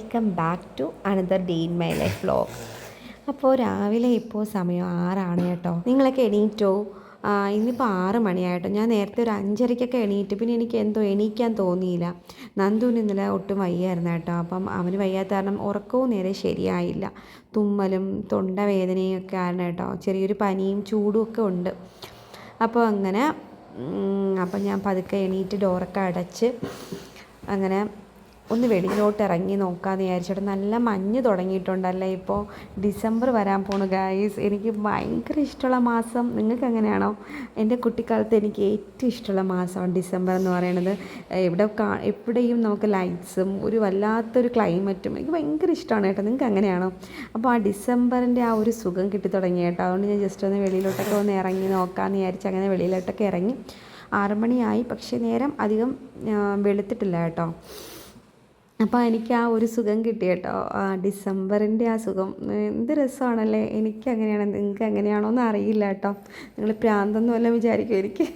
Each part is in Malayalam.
Welcome back to another day in my life vlog. അപ്പോൾ രാവിലെ ഇപ്പോൾ സമയം 6 കേട്ടോ. നിങ്ങളൊക്കെ എണീറ്റോ? ഇന്നിപ്പോൾ 6 മണിയായിട്ടോ. ഞാൻ നേരത്തെ ഒരു 5:30 എണീറ്റ്. പിന്നെ എനിക്ക് എന്തോ എണീക്കാൻ തോന്നിയില്ല. നന്ദുവിന് ഇന്നലെ ഒട്ടും വയ്യായിരുന്നു കേട്ടോ. അപ്പം അവന് വയ്യാത്ത കാരണം ഉറക്കവും നേരെ ശരിയായില്ല. തുമ്മലും തൊണ്ടവേദനയും ഒക്കെ ആണ് കേട്ടോ. ചെറിയൊരു പനിയും ചൂടും ഒക്കെ ഉണ്ട്. അപ്പോൾ അങ്ങനെ അപ്പം ഞാൻ പതുക്കെ എണീറ്റ് ഡോറൊക്കെ അടച്ച് അങ്ങനെ ഒന്ന് വെളിയിലോട്ട് ഇറങ്ങി നോക്കാമെന്ന് വിചാരിച്ചിട്ട്. നല്ല മഞ്ഞ് തുടങ്ങിയിട്ടുണ്ടല്ലേ ഇപ്പോൾ. ഡിസംബർ വരാൻ പോണു ഗായ്സ്. എനിക്ക് ഭയങ്കര ഇഷ്ടമുള്ള മാസം. നിങ്ങൾക്ക് എങ്ങനെയാണോ? എൻ്റെ കുട്ടിക്കാലത്ത് എനിക്ക് ഏറ്റവും ഇഷ്ടമുള്ള മാസമാണ് ഡിസംബർ എന്ന് പറയുന്നത്. എവിടെയും നമുക്ക് ലൈറ്റ്സും ഒരു വല്ലാത്തൊരു ക്ലൈമറ്റും എനിക്ക് ഭയങ്കര ഇഷ്ടമാണ് കേട്ടോ. നിങ്ങൾക്ക് എങ്ങനെയാണോ? അപ്പോൾ ആ ഡിസംബറിൻ്റെ ആ ഒരു സുഖം കിട്ടി തുടങ്ങി കേട്ടോ. അതുകൊണ്ട് ഞാൻ ജസ്റ്റ് ഒന്ന് വെളിയിലോട്ടൊക്കെ ഒന്ന് ഇറങ്ങി നോക്കാമെന്ന് വിചാരിച്ച് അങ്ങനെ വെളിയിലോട്ടൊക്കെ ഇറങ്ങി. 6 മണിയായി, പക്ഷേ നേരം അധികം വെളുത്തിട്ടില്ല കേട്ടോ. അപ്പോൾ എനിക്ക് ആ ഒരു സുഖം കിട്ടി കേട്ടോ. ഡിസംബറിൻ്റെ ആ സുഖം എന്ത് രസമാണല്ലേ. എനിക്ക് അങ്ങനെയാണ്. നിങ്ങൾക്ക് എങ്ങനെയാണോ എന്ന് അറിയില്ല കേട്ടോ. നിങ്ങൾ പ്രാന്തൊന്നും വല്ലതും വിചാരിക്കും എനിക്ക്.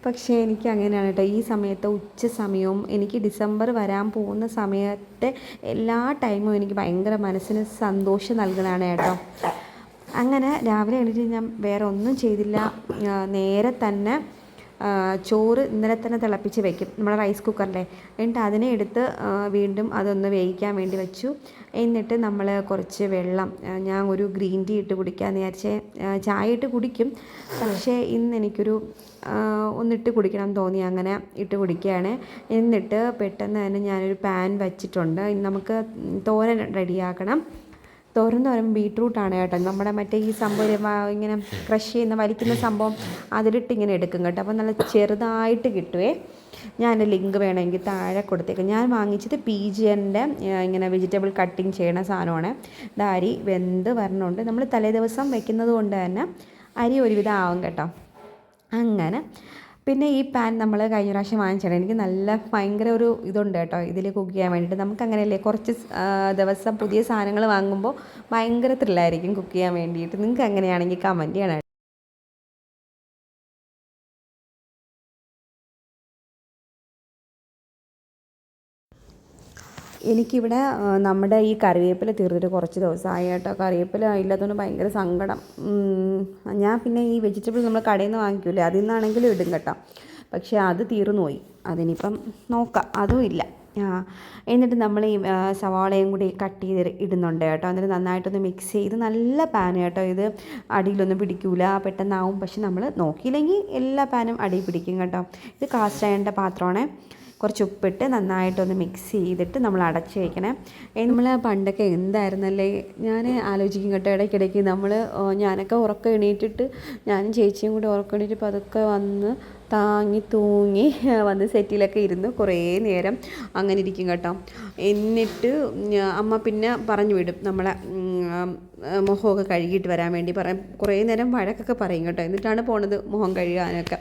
പക്ഷേ എനിക്ക് അങ്ങനെയാണ് കേട്ടോ. ഈ സമയത്ത് ഉച്ച സമയവും എനിക്ക് ഡിസംബർ വരാൻ പോകുന്ന സമയത്തെ എല്ലാ ടൈമും എനിക്ക് ഭയങ്കര മനസ്സിന് സന്തോഷം നൽകുന്നതാണ് കേട്ടോ. അങ്ങനെ രാവിലെ എണീറ്റ് ഞാൻ വേറെ ഒന്നും ചെയ്തില്ല. നേരെ തന്നെ ചോറ് ഇന്നലെ തന്നെ തിളപ്പിച്ച് വെക്കും നമ്മുടെ റൈസ് കുക്കറിലെ. എന്നിട്ട് അതിനെ എടുത്ത് വീണ്ടും അതൊന്ന് വേവിക്കാൻ വേണ്ടി വെച്ചു. എന്നിട്ട് നമ്മൾ കുറച്ച് വെള്ളം, ഞാൻ ഒരു ഗ്രീൻ ടീ ഇട്ട് കുടിക്കാമെന്ന് വിചാരിച്ചേ. ചായ ഇട്ട് കുടിക്കും, പക്ഷേ ഇന്ന് എനിക്കൊരു ഒന്നിട്ട് കുടിക്കണം തോന്നി, അങ്ങനെ ഇട്ട് കുടിക്കുകയാണ്. എന്നിട്ട് പെട്ടെന്ന് തന്നെ ഞാനൊരു പാൻ വച്ചിട്ടുണ്ട്. നമുക്ക് തോരൻ റെഡിയാക്കണം. തോരൻ ബീട്രൂട്ടാണ് കേട്ടോ. നമ്മുടെ മറ്റേ ഈ സംഭവം ഇങ്ങനെ ക്രഷ് ചെയ്യുന്ന വലിക്കുന്ന സംഭവം അതിലിട്ട് ഇങ്ങനെ എടുക്കും കേട്ടോ. അപ്പോൾ നല്ല ചെറുതായിട്ട് കിട്ടുവേ. ഞാൻ ലിങ്ക് വേണമെങ്കിൽ താഴെ കൊടുത്തേക്കാം. ഞാൻ വാങ്ങിച്ചത് PGNൻ്റെ ഇങ്ങനെ വെജിറ്റബിൾ കട്ടിങ് ചെയ്യണ സാധനമാണ്. ഇത് അരി വെന്ത് വരണുണ്ട്. നമ്മൾ തലേ ദിവസം വെക്കുന്നത് കൊണ്ട് തന്നെ അരി ഒരുവിധം ആവും കേട്ടോ. അങ്ങനെ പിന്നെ ഈ പാൻ നമ്മൾ കഴിഞ്ഞ പ്രാവശ്യം വാങ്ങിച്ചാണ്. എനിക്ക് നല്ല ഭയങ്കര ഒരു ഇതുണ്ട് കേട്ടോ ഇതിൽ കുക്ക് ചെയ്യാൻ വേണ്ടിയിട്ട്. നമുക്ക് അങ്ങനെയല്ലേ, കുറച്ച് ദിവസം പുതിയ സാധനങ്ങൾ വാങ്ങുമ്പോൾ ഭയങ്കര ത്രില്ലായിരിക്കും കുക്ക് ചെയ്യാൻ വേണ്ടിയിട്ട്. നിങ്ങൾക്ക് അങ്ങനെയാണെങ്കിൽ കമൻറ്റ് ചെയ്യണം. എനിക്കിവിടെ നമ്മുടെ ഈ കറിവേപ്പില തീർന്നിട്ട് കുറച്ച് ദിവസമായി കേട്ടോ. കറിവേപ്പില ഇല്ലാത്തതുകൊണ്ട് ഭയങ്കര സങ്കടം. ഞാൻ പിന്നെ ഈ വെജിറ്റബിൾ നമ്മൾ കടയിൽ നിന്ന് വാങ്ങിക്കൂലേ, അതിൽ നിന്നാണെങ്കിലും ഇടും കേട്ടോ. പക്ഷേ അത് തീർന്നു പോയി. അതിനിപ്പം നോക്കാം, അതും ഇല്ല. എന്നിട്ട് നമ്മൾ ഈ സവാളയും കൂടി കട്ട് ചെയ്ത് ഇടുന്നുണ്ട് കേട്ടോ. എന്നിട്ട് നന്നായിട്ടൊന്ന് മിക്സ് ചെയ്ത്, നല്ല പാൻ കേട്ടോ ഇത്. അടിയിലൊന്നും പിടിക്കൂല, പെട്ടെന്നാവും. പക്ഷെ നമ്മൾ നോക്കിയില്ലെങ്കിൽ എല്ലാ പാനും അടിയിൽ പിടിക്കും കേട്ടോ. ഇത് കാസ്റ്റ് അയണിൻ്റെ പാത്രമാണ്. കുറച്ച് ഉപ്പിട്ട് നന്നായിട്ടൊന്ന് മിക്സ് ചെയ്തിട്ട് നമ്മൾ അടച്ച് വയ്ക്കണം. നമ്മൾ പണ്ടൊക്കെ എന്തായിരുന്നല്ലേ, ഞാൻ ആലോചിക്കും കേട്ടോ. ഇടയ്ക്കിടയ്ക്ക് ഞാനൊക്കെ ഉറക്കം എണീറ്റിട്ട്, ഞാനും ചേച്ചിയും കൂടി ഉറക്കം എണീറ്റ് പതുക്കെ വന്ന് താങ്ങി തൂങ്ങി വന്ന് സെറ്റിലൊക്കെ ഇരുന്ന് കുറേ നേരം അങ്ങനെ ഇരിക്കും കേട്ടോ. എന്നിട്ട് അമ്മ പിന്നെ പറഞ്ഞു വിടും നമ്മളെ മുഖമൊക്കെ കഴുകിയിട്ട് വരാൻ വേണ്ടി കുറേ നേരം വഴക്കൊക്കെ പറയും കേട്ടോ. എന്നിട്ടാണ് പോണത് മുഖം കഴുകാനൊക്കെ.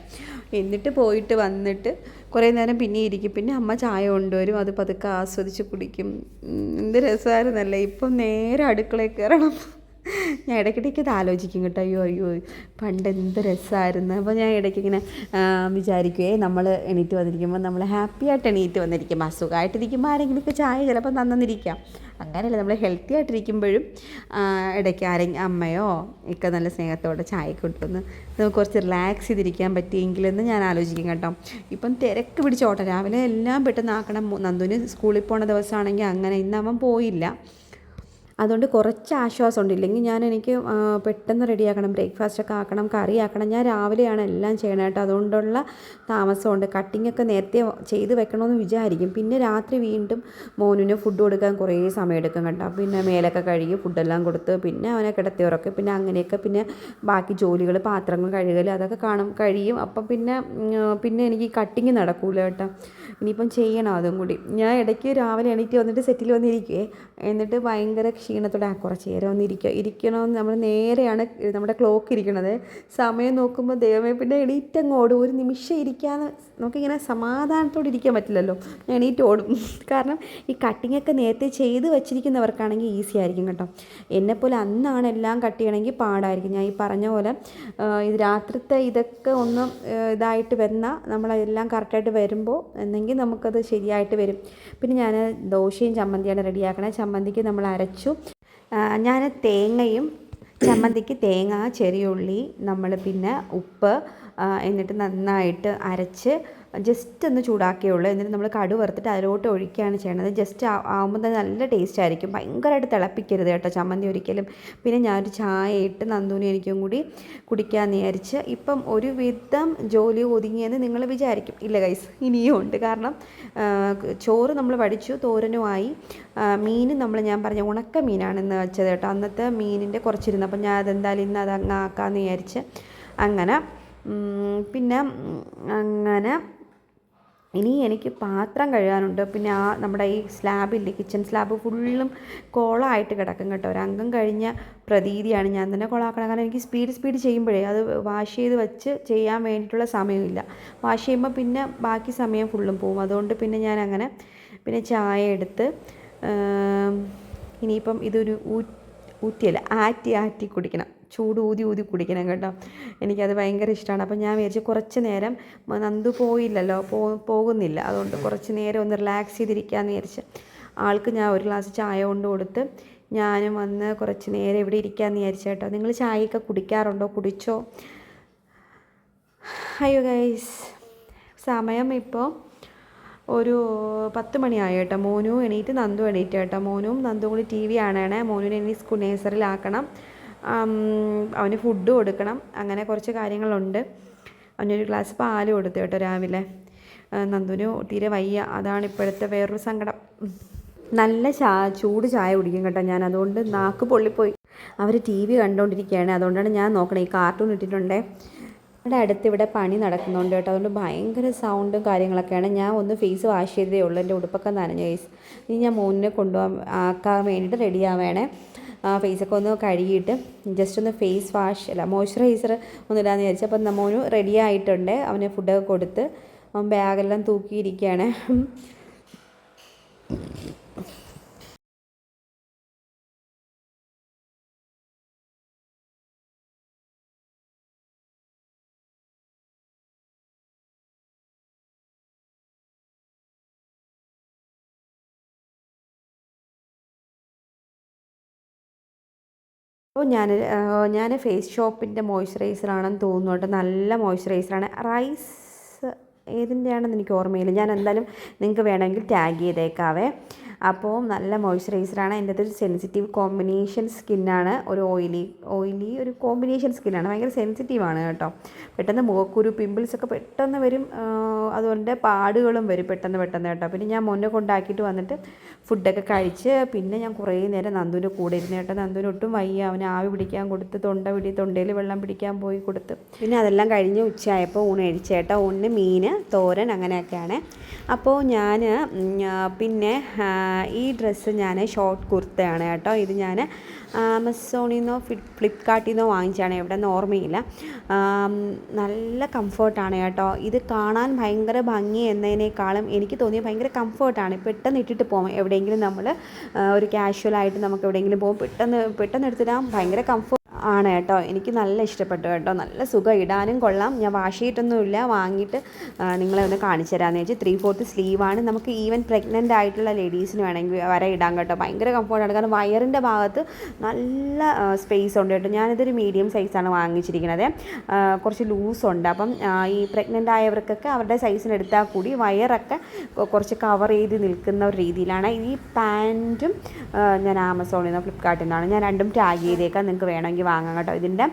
എന്നിട്ട് പോയിട്ട് വന്നിട്ട് കുറേ നേരം പിന്നെ ഇരിക്കും. പിന്നെ അമ്മ ചായ കൊണ്ടുവരും, അത് പതുക്കെ ആസ്വദിച്ച് കുടിക്കും. എന്ത് രസമായിരുന്നല്ലേ. ഇപ്പം നേരെ അടുക്കളയിൽ കയറണം. ഞാൻ ഇടയ്ക്കിടയ്ക്ക് ഇത് ആലോചിക്കും കേട്ടോ. അയ്യോ പണ്ട് എന്ത് രസമായിരുന്നു. അപ്പോൾ ഞാൻ ഇടയ്ക്ക് ഇങ്ങനെ വിചാരിക്കുവേ, നമ്മൾ എണീറ്റ് വന്നിരിക്കുമ്പോൾ നമ്മൾ ഹാപ്പി ആയിട്ട് എണീറ്റ് വന്നിരിക്കും. അസുഖമായിട്ടിരിക്കുമ്പോൾ ആരെങ്കിലുമൊക്കെ ചായ ചിലപ്പോൾ തന്നിരിക്കാം. അങ്ങനെയല്ല, നമ്മൾ ഹെൽത്തി ആയിട്ടിരിക്കുമ്പോഴും ഇടയ്ക്ക് അമ്മയോ ഒക്കെ നല്ല സ്നേഹത്തോടെ ചായ കൊണ്ടുവന്ന് നമുക്ക് കുറച്ച് റിലാക്സ് ചെയ്തിരിക്കാൻ പറ്റിയെങ്കിലെന്ന് ഞാൻ ആലോചിക്കും കേട്ടോ. ഇപ്പം തിരക്ക് പിടിച്ചോട്ടെ, രാവിലെ എല്ലാം പെട്ടെന്ന് ആക്കണം. നന്ദുവിന് സ്കൂളിൽ പോണ ദിവസമാണെങ്കിൽ അങ്ങനെ. ഇന്ന് അവൻ പോയില്ല, അതുകൊണ്ട് കുറച്ച് ആശ്വാസമുണ്ട്. ഇല്ലെങ്കിൽ എനിക്ക് പെട്ടെന്ന് റെഡിയാക്കണം, ബ്രേക്ക്ഫാസ്റ്റൊക്കെ ആക്കണം, കറി ആക്കണം. ഞാൻ രാവിലെയാണ് എല്ലാം ചെയ്യണം കേട്ടോ. അതുകൊണ്ടുള്ള താമസമുണ്ട്. കട്ടിങ്ങൊക്കെ നേരത്തെ ചെയ്ത് വെക്കണമെന്ന് വിചാരിക്കും. പിന്നെ രാത്രി വീണ്ടും മോനിന് ഫുഡ് കൊടുക്കാൻ കുറേ സമയം എടുക്കും കേട്ടോ. പിന്നെ മേലൊക്കെ കഴുകി ഫുഡെല്ലാം കൊടുത്ത് പിന്നെ അവനെ കിടത്തി ഉറക്കും. പിന്നെ അങ്ങനെയൊക്കെ പിന്നെ ബാക്കി ജോലികൾ, പാത്രങ്ങൾ കഴുകൽ, അതൊക്കെ കഴിയും. അപ്പം പിന്നെ എനിക്ക് കട്ടിങ് നടക്കൂല കേട്ടോ. ഇനിയിപ്പം ചെയ്യണം അതും കൂടി. ഞാൻ ഇടയ്ക്ക് രാവിലെ എണീറ്റ് വന്നിട്ട് സെറ്റിൽ വന്നിരിക്കുവേ. എന്നിട്ട് ഭയങ്കര ക്ഷീണത്തോടെ കുറച്ച് നേരം ഒന്ന് ഇരിക്കണമെന്ന് നമ്മൾ നേരെയാണ് നമ്മുടെ ക്ലോക്ക് ഇരിക്കണത്. സമയം നോക്കുമ്പോൾ ദൈവമേ പിന്നെ എണീറ്റ് അങ്ങ് ഓടും. ഒരു നിമിഷം ഇരിക്കാതെ നമുക്കിങ്ങനെ സമാധാനത്തോടെ ഇരിക്കാൻ പറ്റില്ലല്ലോ. ഞാൻ എണീറ്റ് ഓടും. കാരണം ഈ കട്ടിങ്ങൊക്കെ നേരത്തെ ചെയ്ത് വെച്ചിരിക്കുന്നവർക്കാണെങ്കിൽ ഈസി ആയിരിക്കും കേട്ടോ. എന്നെപ്പോലെ അന്നാണ് എല്ലാം കട്ട് ചെയ്യണമെങ്കിൽ പാടായിരിക്കും. ഞാൻ ഈ പറഞ്ഞ പോലെ ഇത് രാത്രിത്തെ ഇതൊക്കെ ഒന്ന് ഇതായിട്ട് വന്നാൽ നമ്മളെല്ലാം കറക്റ്റായിട്ട് വരുമ്പോൾ എന്നെങ്കിൽ നമുക്കത് ശരിയായിട്ട് വരും. പിന്നെ ഞാൻ ദോശയും ചമ്മന്തിയാണ് റെഡിയാക്കണേ. ചമ്മന്തിക്ക് നമ്മൾ അരച്ചു. ഞാൻ തേങ്ങയും ചമ്മന്തിക്ക് തേങ്ങ, ചെറിയുള്ളി, നമ്മൾ പിന്നെ ഉപ്പ്, എന്നിട്ട് നന്നായിട്ട് അരച്ച് ജസ്റ്റ് ഒന്ന് ചൂടാക്കിയുള്ളൂ. എന്നിട്ട് നമ്മൾ കടു വറുത്തിട്ട് അതിലോട്ട് ഒഴിക്കുകയാണ് ചെയ്യണത്. ജസ്റ്റ് ആകുമ്പോൾ തന്നെ നല്ല ടേസ്റ്റ് ആയിരിക്കും. ഭയങ്കരമായിട്ട് തിളപ്പിക്കരുത് കേട്ടോ ചമ്മന്തി ഒരിക്കലും. പിന്നെ ഞാനൊരു ചായ ഇട്ട് നന്ദൂനും എനിക്കും കൂടി കുടിക്കാമെന്ന് വിചാരിച്ച്. ഇപ്പം ഒരു വിധം ജോലി ഒതുങ്ങിയെന്ന് നിങ്ങൾ വിചാരിക്കും. ഇല്ല ഗൈസ്, ഇനിയും ഉണ്ട്. കാരണം ചോറ് നമ്മൾ വടിച്ചു, തോരനുമായി. മീൻ ഞാൻ പറഞ്ഞ ഉണക്ക മീനാണ് ഇന്ന് വെച്ചത് കേട്ടോ. അന്നത്തെ മീനിൻ്റെ കുറച്ചിരുന്നു. അപ്പം ഞാൻ അതെന്തായാലും ഇന്ന് അതങ്ങ് ആക്കാമെന്ന് വിചാരിച്ച് അങ്ങനെ ഇനി എനിക്ക് പാത്രം കഴുകാനുണ്ട്. പിന്നെ നമ്മുടെ ഈ സ്ലാബില്ലേ, കിച്ചൺ സ്ലാബ് ഫുള്ളും കോളമായിട്ട് കിടക്കും കേട്ടോ. ഒരംഗം കഴിഞ്ഞ പ്രതീതിയാണ്. ഞാൻ തന്നെ കോളാക്കണം. കാരണം എനിക്ക് സ്പീഡ് ചെയ്യുമ്പോഴേ അത് വാഷ് ചെയ്ത് വെച്ച് ചെയ്യാൻ വേണ്ടിയിട്ടുള്ള സമയമില്ല. വാഷ് ചെയ്യുമ്പോൾ പിന്നെ ബാക്കി സമയം ഫുള്ളും പോവും. അതുകൊണ്ട് പിന്നെ ഞാൻ അങ്ങനെ പിന്നെ ചായ എടുത്ത് ഇനിയിപ്പം ഇതൊരു ഊറ്റിയല്ല ആറ്റി കുടിക്കണം. ചൂട് ഊതി കുടിക്കണം കേട്ടോ. എനിക്കത് ഭയങ്കര ഇഷ്ടമാണ്. അപ്പം ഞാൻ വിചാരിച്ചു കുറച്ച് നേരം നന്ദു പോയില്ലല്ലോ, പോകുന്നില്ല. അതുകൊണ്ട് കുറച്ച് നേരം ഒന്ന് റിലാക്സ് ചെയ്തിരിക്കാമെന്ന് വിചാരിച്ച് ആൾക്ക് ഞാൻ ഒരു ഗ്ലാസ് ചായ കൊണ്ട് കൊടുത്ത് ഞാനും വന്ന് കുറച്ച് നേരം ഇവിടെ ഇരിക്കാമെന്ന് വിചാരിച്ചു കേട്ടോ. നിങ്ങൾ ചായയൊക്കെ കുടിക്കാറുണ്ടോ? കുടിച്ചോ? അയ്യോ ഗൈസ്, സമയം ഇപ്പോൾ ഒരു 10 മണിയായി കേട്ടോ. മോനും എണീറ്റ്, നന്ദു എണീറ്റ് കേട്ടോ. മോനും നന്ദും കൂടി TV കാണണേ. മോനുവിനെ ഇനി സ്കൂൾ നേഴ്സറിയിലാക്കണം. അവന് ഫുഡ് കൊടുക്കണം. അങ്ങനെ കുറച്ച് കാര്യങ്ങളുണ്ട്. അവനൊരു ഗ്ലാസ് പാല് കൊടുത്തു കേട്ടോ രാവിലെ. നന്ദുവിന് തീരെ വയ്യ. അതാണ് ഇപ്പോഴത്തെ വേറൊരു സങ്കടം. നല്ല ചൂട് ചായ കുടിക്കും കേട്ടോ ഞാൻ. അതുകൊണ്ട് നാക്ക് പൊള്ളിപ്പോയി. അവർ TV കണ്ടുകൊണ്ടിരിക്കുകയാണ്. അതുകൊണ്ടാണ് ഞാൻ നോക്കണേ. ഈ കാർട്ടൂൺ ഇട്ടിട്ടുണ്ടേ. ഇവിടെ അടുത്ത് ഇവിടെ പണി നടക്കുന്നുണ്ട് കേട്ടോ. അതുകൊണ്ട് ഭയങ്കര സൗണ്ടും കാര്യങ്ങളൊക്കെയാണ്. ഞാൻ ഒന്ന് ഫേസ് വാഷ് ചെയ്തതേ ഉള്ളൂ. എൻ്റെ ഉടുപ്പൊക്കെ നനഞ്ഞ ഫേസ്. ഇനി ഞാൻ മോനെ ആക്കാൻ വേണ്ടിയിട്ട് റെഡിയാവേണേ. ഫേസൊക്കെ ഒന്ന് കഴുകിയിട്ട് ജസ്റ്റ് ഒന്ന് ഫേസ് വാഷ് മോയ്സ്ചറൈസർ ഒന്നുമില്ലാന്ന് വിചാരിച്ചു. അപ്പം മോന് റെഡി ആയിട്ടുണ്ട്. അവന് ഫുഡൊക്കെ കൊടുത്ത് അവൻ ബാഗെല്ലാം തൂക്കിയിരിക്കുകയാണ്. അപ്പോൾ ഞാൻ ഫേസ് ഷോപ്പിൻ്റെ മോയ്സ്ചറൈസറാണെന്ന് തോന്നുന്നു കേട്ടോ. നല്ല മോയ്സ്ചറൈസറാണ്. റൈസ് ഏതിൻ്റെയാണെന്ന് എനിക്ക് ഓർമ്മയില്ല. ഞാൻ എന്തായാലും നിങ്ങൾക്ക് വേണമെങ്കിൽ ടാഗ് ചെയ്തേക്കാവേ. അപ്പോൾ നല്ല മോയ്സ്ചറൈസറാണ്. എൻ്റെ ഒരു സെൻസിറ്റീവ് കോമ്പിനേഷൻ സ്കിന്നാണ്. ഒരു ഓയിലി ഒരു കോമ്പിനേഷൻ സ്കിന്നാണ്. ഭയങ്കര സെൻസിറ്റീവാണ് കേട്ടോ. പെട്ടെന്ന് മുഖക്കുരു, പിമ്പിൾസൊക്കെ പെട്ടെന്ന് വരും. അതുകൊണ്ട് പാടുകളും വരും പെട്ടെന്ന് കേട്ടോ. പിന്നെ ഞാൻ മുന്നേ കൊണ്ടാക്കിയിട്ട് വന്നിട്ട് ഫുഡൊക്കെ കഴിച്ച് പിന്നെ ഞാൻ കുറേ നേരം നന്ദുവിൻ്റെ കൂടെ ഇരുന്ന് കേട്ടോ. നന്ദുവിന് ഒട്ടും വയ്യ. അവന് ആവി പിടിക്കാൻ കൊടുത്ത് തൊണ്ടയിൽ വെള്ളം പിടിക്കാൻ പോയി കൊടുത്ത് പിന്നെ അതെല്ലാം കഴിഞ്ഞ് ഉച്ചയായപ്പോൾ ഊണ് കഴിച്ചു കേട്ടോ. ഊണിന് മീൻ, തോരൻ, അങ്ങനെയൊക്കെയാണ്. അപ്പോൾ ഞാൻ പിന്നെ ഈ ഡ്രസ്സ് ഞാൻ ഷോർട്ട് കുർത്തയാണ് കേട്ടോ. ഇത് ഞാൻ ആമസോണിൽ നിന്നോ ഫ്ലിപ്കാർട്ടിൽ നിന്നോ വാങ്ങിച്ചാണ്. എവിടെ നിന്ന് ഓർമ്മയില്ല. നല്ല കംഫർട്ടാണ് കേട്ടോ. ഇത് കാണാൻ ഭയങ്കര ഭംഗി എന്നതിനേക്കാളും എനിക്ക് തോന്നിയ ഭയങ്കര കംഫർട്ടാണ്. പെട്ടെന്ന് ഇട്ടിട്ട് പോകും. എവിടെയെങ്കിലും നമ്മൾ ഒരു കാഷ്വലായിട്ട് നമുക്ക് എവിടെയെങ്കിലും പോകും, പെട്ടെന്ന് എടുത്തിടാൻ ഭയങ്കര കംഫർട്ട് ആണ് കേട്ടോ. എനിക്ക് നല്ല ഇഷ്ടപ്പെട്ടു കേട്ടോ. നല്ല സുഖം, ഇടാനും കൊള്ളാം. ഞാൻ വാഷ് ചെയ്തിട്ടൊന്നുമില്ല. വാങ്ങിയിട്ട് നിങ്ങളെ ഒന്ന് കാണിച്ചു തരാമെന്ന് വെച്ചാൽ 3/4 സ്ലീവാണ്. നമുക്ക് ഈവൻ പ്രഗ്നൻ്റ് ആയിട്ടുള്ള ലേഡീസിന് വേണമെങ്കിൽ വരെ ഇടാൻ കേട്ടോ. ഭയങ്കര കംഫർട്ടാണ്. കാരണം വയറിൻ്റെ ഭാഗത്ത് നല്ല സ്പേസ് ഉണ്ട് കേട്ടോ. ഞാനിതൊരു മീഡിയം സൈസാണ് വാങ്ങിച്ചിരിക്കുന്നത്. കുറച്ച് ലൂസുണ്ട്. അപ്പം ഈ പ്രഗ്നൻ്റ് ആയവർക്കൊക്കെ അവരുടെ സൈസിന് എടുത്താൽ കൂടി വയറൊക്കെ കുറച്ച് കവർ ചെയ്ത് നിൽക്കുന്ന ഒരു രീതിയിലാണ്. ഈ പാൻറ്റും ഞാൻ ആമസോണിൽ നിന്നോ ഫ്ലിപ്കാർട്ടിൽ നിന്നാണ്. ഞാൻ രണ്ടും ടാഗ് ചെയ്തേക്കാം. നിങ്ങൾക്ക് വേണമെങ്കിൽ വാങ്ങാം കേട്ടോ. ഇതിൻ്റെ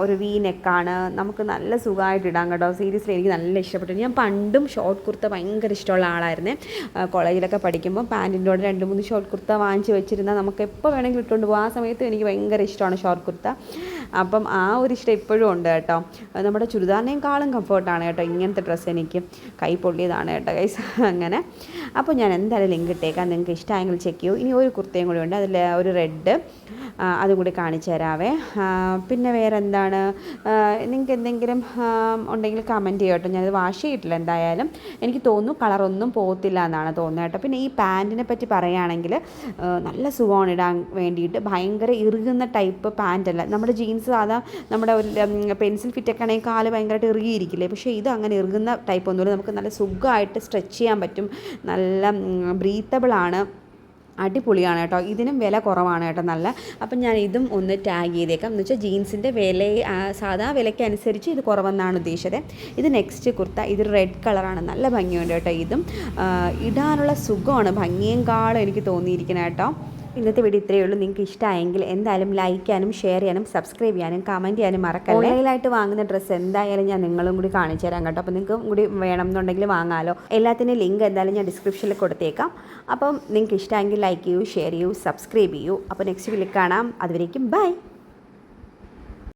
ഒരു വി നെക്കാണ്. നമുക്ക് നല്ല സുഖമായിട്ട് ഇടാം കേട്ടോ. സീരിയസ്ലി എനിക്ക് നല്ല ഇഷ്ടപ്പെട്ടു. ഞാൻ പണ്ടും ഷോർട്ട് കുർത്ത ഭയങ്കര ഇഷ്ടമുള്ള ആളായിരുന്നേ. കോളേജിലൊക്കെ പഠിക്കുമ്പോൾ പാൻറ്റിൻ്റെ കൂടെ 2-3 ഷോർട്ട് കുർത്ത വാങ്ങിച്ച് വെച്ചിരുന്നാൽ നമുക്ക് എപ്പോൾ വേണമെങ്കിലും ഇട്ടുകൊണ്ട് പോകും. ആ സമയത്ത് എനിക്ക് ഭയങ്കര ഇഷ്ടമാണ് ഷോർട്ട് കുർത്ത. അപ്പം ആ ഒരു ഇഷ്ടം ഇപ്പോഴും ഉണ്ട് കേട്ടോ. നമ്മുടെ ചുരിദാറിനേക്കാളും കംഫർട്ടാണ് കേട്ടോ ഇങ്ങനത്തെ ഡ്രസ്സ്. എനിക്ക് കൈ പൊള്ളിയതാണ് കേട്ടോ ഗൈസ്. അങ്ങനെ അപ്പോൾ ഞാൻ എന്തായാലും ലിങ്ക് ഇട്ടേക്കാം, നിങ്ങൾക്ക് ഇഷ്ടമായെങ്കിൽ ചെക്ക് ചെയ്യൂ. ഇനി ഒരു കുർത്തയും കൂടി ഉണ്ട്, അതിൽ ഒരു റെഡ്, അതും കൂടി കാണിച്ചു തരാവേ. പിന്നെ വേറെ എന്താണ്, നിങ്ങൾക്ക് എന്തെങ്കിലും ഉണ്ടെങ്കിൽ കമൻറ്റ് ചെയ്യും കേട്ടോ. ഞാനത് വാഷ് ചെയ്തിട്ടില്ല എന്തായാലും. എനിക്ക് തോന്നുന്നു കളറൊന്നും പോകത്തില്ല എന്നാണ് തോന്നുന്നത് കേട്ടോ. പിന്നെ ഈ പാൻറ്റിനെ പറ്റി പറയുകയാണെങ്കിൽ നല്ല സുഖമാണ് ഇടാൻ വേണ്ടിയിട്ട്. ഭയങ്കര ഇറുകുന്ന ടൈപ്പ് പാൻറ്റല്ല. നമ്മുടെ ജീൻസ് സാധാ നമ്മുടെ ഒരു പെൻസിൽ ഫിറ്റൊക്കെ ആണെങ്കിൽ കാല് ഭയങ്കരമായിട്ട് ഇറുകിയിരിക്കില്ലേ, പക്ഷേ ഇത് അങ്ങനെ ഇറുകുന്ന ടൈപ്പ് ഒന്നുമില്ല. നമുക്ക് നല്ല സുഖമായിട്ട് സ്ട്രെച്ച് ചെയ്യാൻ പറ്റും, നല്ല ബ്രീത്തബിളാണ്, അടിപൊളിയാണ് കേട്ടോ. ഇതിനും വില കുറവാണ് കേട്ടോ നല്ല. അപ്പം ഞാൻ ഇതും ഒന്ന് ടാഗ് ചെയ്തേക്കാം. എന്ന് വെച്ചാൽ ജീൻസിൻ്റെ വില സാധാ വിലയ്ക്ക് അനുസരിച്ച് ഇത് കുറവെന്നാണ് ഉദ്ദേശിച്ചത്. ഇത് നെക്സ്റ്റ് കുർത്ത, ഇത് റെഡ് കളറാണ്, നല്ല ഭംഗിയുണ്ട് കേട്ടോ. ഇതും ഇടാനുള്ള സുഖമാണ് ഭംഗിയേക്കാളും എനിക്ക് തോന്നിയിരിക്കുന്നത് കേട്ടോ. ഇന്നത്തെ വീഡിയോ ഇത്രയേ ഉള്ളൂ. നിങ്ങൾക്ക് ഇഷ്ടമായെങ്കിൽ എന്തായാലും ലൈക്ക് ചെയ്യാനും ഷെയർ ചെയ്യാനും സബ്സ്ക്രൈബ് ചെയ്യാനും കമൻറ്റ് ചെയ്യാനും മറക്കല്ലേ. ഓൺലൈനായിട്ട് വാങ്ങുന്ന ഡ്രസ്സ് എന്തായാലും ഞാൻ നിങ്ങളും കൂടി കാണിച്ചു തരാം കേട്ടോ. അപ്പോൾ നിങ്ങൾക്കും കൂടി വേണം എന്നുണ്ടെങ്കിൽ വാങ്ങാമല്ലോ. എല്ലാത്തിൻ്റെയും ലിങ്ക് എന്തായാലും ഞാൻ ഡിസ്ക്രിപ്ഷനിൽ കൊടുത്തേക്കാം. അപ്പം നിങ്ങൾക്ക് ഇഷ്ടമായെങ്കിൽ ലൈക്ക് ചെയ്യൂ, ഷെയർ ചെയ്യൂ, സബ്സ്ക്രൈബ് ചെയ്യൂ. അപ്പോൾ നെക്സ്റ്റ് വീഡിയോയിൽ കാണാം. അതുവരേക്കും ബൈ.